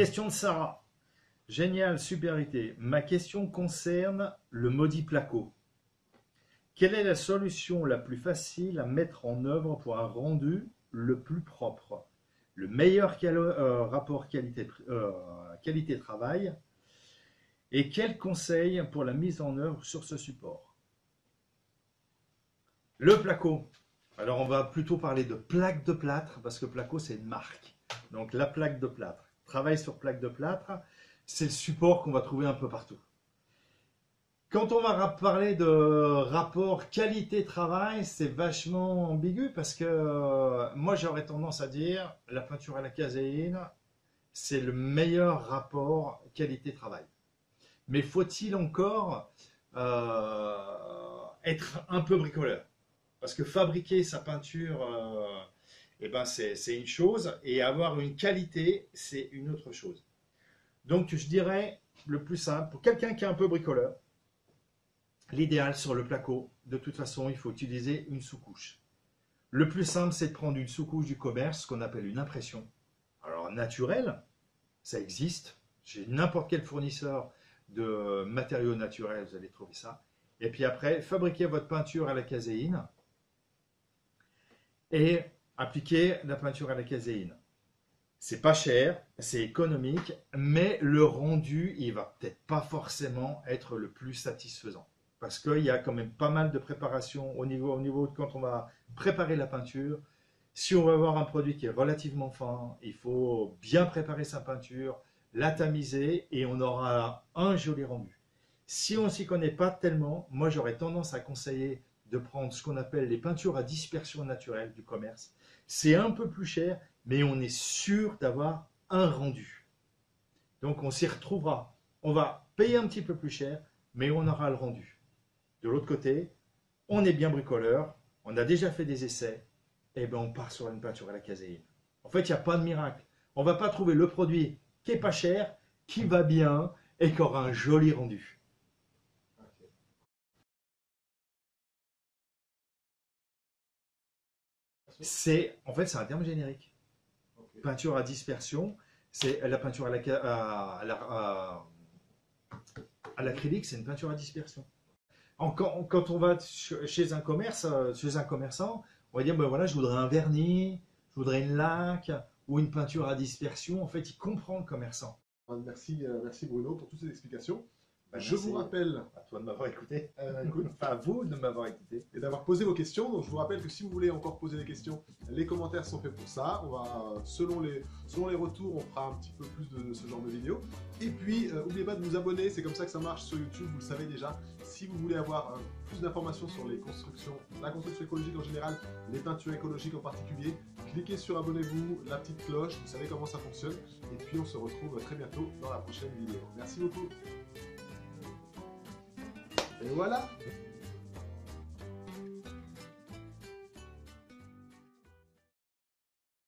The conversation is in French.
Question de Sarah. Génial, super idée. Ma question concerne le maudit placo. Quelle est la solution la plus facile à mettre en œuvre pour un rendu le plus propre? Le meilleur rapport qualité-travail? Et quels conseils pour la mise en œuvre sur ce support? Le placo. Alors on va plutôt parler de plaque de plâtre parce que placo c'est une marque. Donc la plaque de plâtre. Travail sur plaque de plâtre, c'est le support qu'on va trouver un peu partout. Quand on va parler de rapport qualité-travail, c'est vachement ambigu parce que moi j'aurais tendance à dire la peinture à la caséine, c'est le meilleur rapport qualité-travail. Mais faut-il encore être un peu bricoleur? Parce que fabriquer sa peinture, eh ben c'est une chose, et avoir une qualité, c'est une autre chose. Donc je dirais le plus simple, pour quelqu'un qui est un peu bricoleur, l'idéal sur le placo, de toute façon, il faut utiliser une sous-couche. Le plus simple, c'est de prendre une sous-couche du commerce, ce qu'on appelle une impression. Alors naturelle, ça existe. Chez n'importe quel fournisseur de matériaux naturels, vous allez trouver ça. Et puis après, fabriquez votre peinture à la caséine et appliquez la peinture à la caséine. C'est pas cher, c'est économique, mais le rendu, il va peut-être pas forcément être le plus satisfaisant. Parce qu'il y a quand même pas mal de préparation au niveau de quand on va préparer la peinture. Si on veut avoir un produit qui est relativement fin, il faut bien préparer sa peinture, la tamiser et on aura un joli rendu. Si on ne s'y connaît pas tellement, moi j'aurais tendance à conseiller de prendre ce qu'on appelle les peintures à dispersion naturelle du commerce. C'est un peu plus cher, mais on est sûr d'avoir un rendu. Donc on s'y retrouvera. On va payer un petit peu plus cher, mais on aura le rendu. De l'autre côté, on est bien bricoleur, on a déjà fait des essais, et bien on part sur une peinture à la caséine. En fait, il n'y a pas de miracle. On ne va pas trouver le produit qui n'est pas cher, qui va bien et qui aura un joli rendu. En fait, c'est un terme générique. Peinture à dispersion, c'est la peinture à l'acrylique, c'est une peinture à dispersion. Quand on va chez un commerçant, on va dire ben voilà, je voudrais un vernis, je voudrais une laque ou une peinture à dispersion. En fait, il comprend le commerçant. Merci Bruno pour toutes ces explications. Ben, je vous rappelle, à toi de m'avoir écouté, à vous de m'avoir écouté et d'avoir posé vos questions. Donc je vous rappelle que si vous voulez encore poser des questions, les commentaires sont faits pour ça. On va, selon les retours, on fera un petit peu plus de ce genre de vidéos. Et puis, n'oubliez pas de vous abonner, c'est comme ça que ça marche sur YouTube, vous le savez déjà. Si vous voulez avoir plus d'informations sur les constructions, la construction écologique en général, les peintures écologiques en particulier, cliquez sur abonnez-vous, la petite cloche, vous savez comment ça fonctionne. Et puis on se retrouve très bientôt dans la prochaine vidéo. Merci beaucoup. Et voilà.